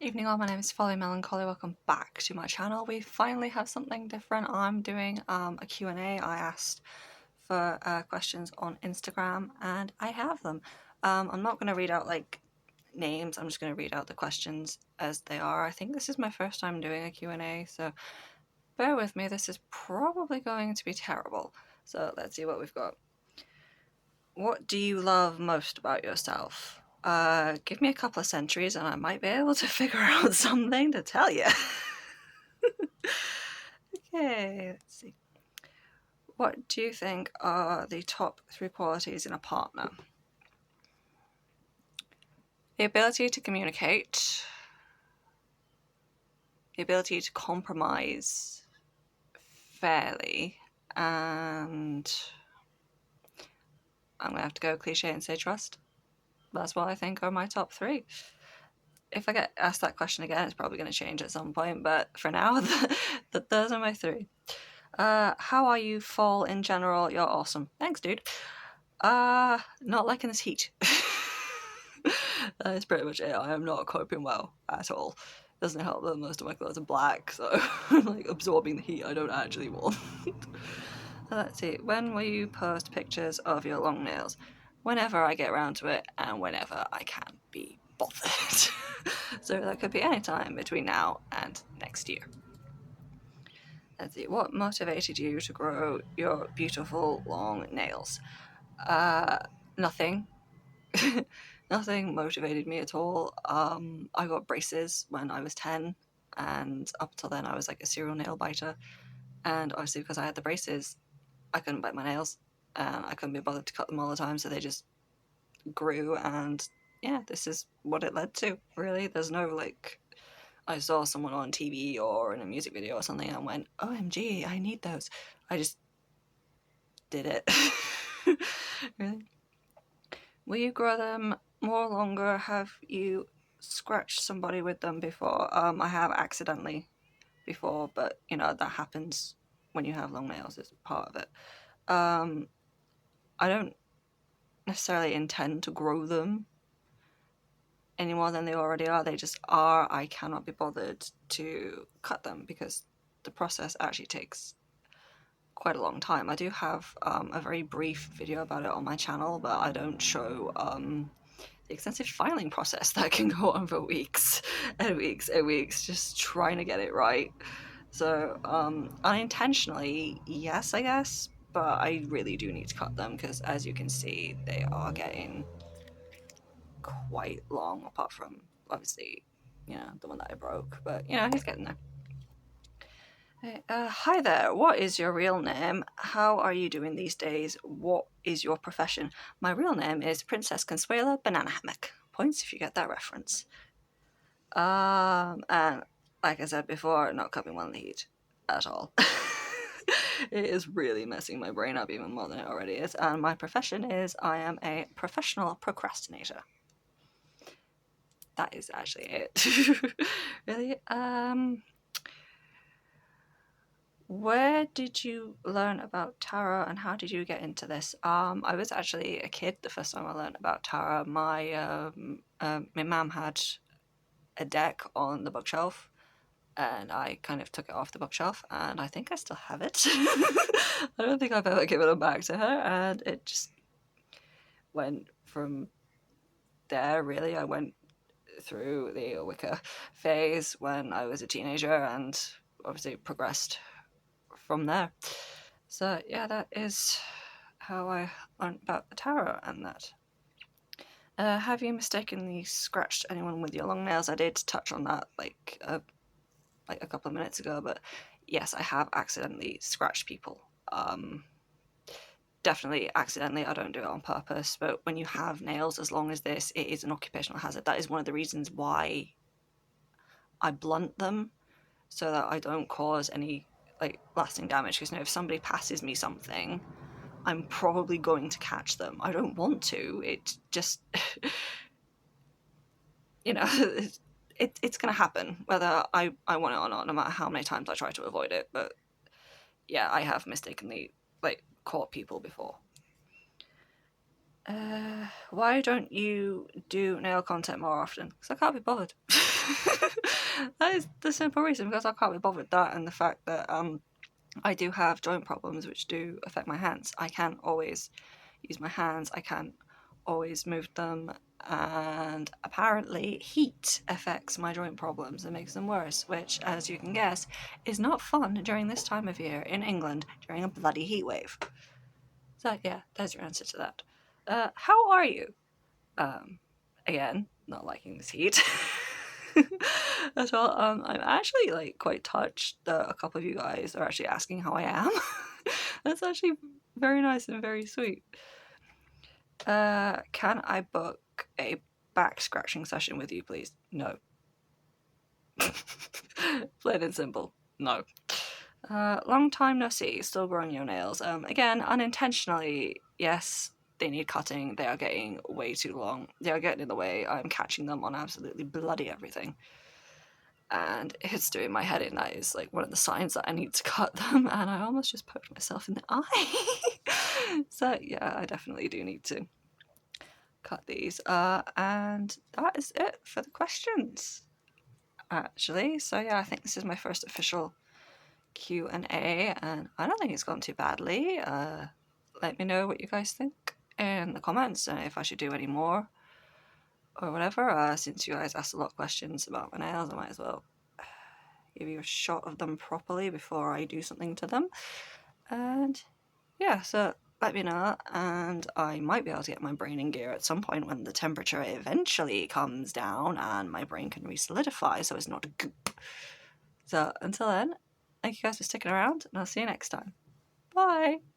Evening all, my name is Folly Melancholy. Welcome back to my channel. We finally have something different. I'm doing a Q&A. I asked for questions on Instagram and I have them. I'm not going to read out like names, I'm just going to read out the questions as they are. I think this is my first time doing a Q&A, so bear with me. This is probably going to be terrible. So let's see what we've got. What do you love most about yourself? Give me a couple of centuries and I might be able to figure out something to tell you. Okay, let's see. What do you think are the top 3 qualities in a partner? The ability to communicate, the ability to compromise fairly, and I'm going to have to go cliche and say trust. That's what I think are my top 3. If I get asked that question again, it's probably going to change at some point, but for now, those are my 3. How are you, fall in general? You're awesome. Thanks, dude. Not liking this heat. That is pretty much it. I am not coping well at all. Doesn't help that most of my clothes are black, so I'm like absorbing the heat I don't actually want. Let's see, when will you post pictures of your long nails? Whenever I get around to it and whenever I can be bothered. So that could be any time between now and next year. Let's see, what motivated you to grow your beautiful long nails? Nothing. Nothing motivated me at all. I got braces when I was 10, and up until then I was like a serial nail biter, and obviously because I had the braces I couldn't bite my nails and I couldn't be bothered to cut them all the time, so they just grew, and yeah, this is what it led to, really. There's no like I saw someone on TV or in a music video or something and went, OMG, I need those. I just did it. Really? Will you grow them more longer? Have you scratched somebody with them before? I have accidentally before, but you know, that happens when you have long nails, it's part of it. I don't necessarily intend to grow them any more than they already are. They just are. I cannot be bothered to cut them because the process actually takes quite a long time. I do have a very brief video about it on my channel, but I don't show the extensive filing process that can go on for weeks and weeks and weeks just trying to get it right. So unintentionally, yes, I guess, but I really do need to cut them because, as you can see, they are getting quite long, apart from obviously, you know, the one that I broke, but you know, he's getting there. Hi there, what is your real name? How are you doing these days? What is your profession? My real name is Princess Consuela Banana Hammock. Points if you get that reference. And like I said before, not coping well in the heat at all. It is really messing my brain up even more than it already is. And my profession is I am a professional procrastinator. That is actually it. Really? Where did you learn about tarot and how did you get into this? I was actually a kid the first time I learned about tarot. My mum had a deck on the bookshelf and I kind of took it off the bookshelf and I think I still have it. I don't think I've ever given it back to her, and it just went from there, really. I went through the Wicca phase when I was a teenager and obviously progressed from there. So yeah, that is how I learned about the tarot and that. Have you mistakenly scratched anyone with your long nails? I did touch on that like a couple of minutes ago, but yes, I have accidentally scratched people. Definitely accidentally. I don't do it on purpose, but when you have nails as long as this, it is an occupational hazard. That is one of the reasons why I blunt them, so that I don't cause any like lasting damage, because you know, if somebody passes me something, I'm probably going to catch them. I don't want to. It just you know, it's going to happen whether I want it or not, no matter how many times I try to avoid it. But yeah, I have mistakenly like caught people before. Why don't you do nail content more often? Because I can't be bothered. That is the simple reason, because I can't be bothered with that, and the fact that I do have joint problems which do affect my hands. I can't always use my hands, I can't always move them, and apparently heat affects my joint problems and makes them worse, which, as you can guess, is not fun during this time of year in England during a bloody heat wave. So yeah, there's your answer to that. How are you? Again, not liking this heat at all. I'm actually like quite touched that a couple of you guys are actually asking how I am. That's actually very nice and very sweet. Can I book a back scratching session with you, please? No. Plain and simple. No. Long time no see. Still growing your nails. Again, unintentionally, yes, they need cutting. They are getting way too long. They are getting in the way. I'm catching them on absolutely bloody everything. And it's doing my head in. That is like one of the signs that I need to cut them. And I almost just poked myself in the eye. So yeah, I definitely do need to cut these. And that is it for the questions, actually. So yeah, I think this is my first official Q&A, and I don't think it's gone too badly. Let me know what you guys think in the comments, and if I should do any more or whatever. Since you guys asked a lot of questions about my nails, I might as well give you a shot of them properly before I do something to them. And yeah, so let me know, and I might be able to get my brain in gear at some point when the temperature eventually comes down and my brain can re-solidify so it's not a goop. So until then, thank you guys for sticking around, and I'll see you next time. Bye!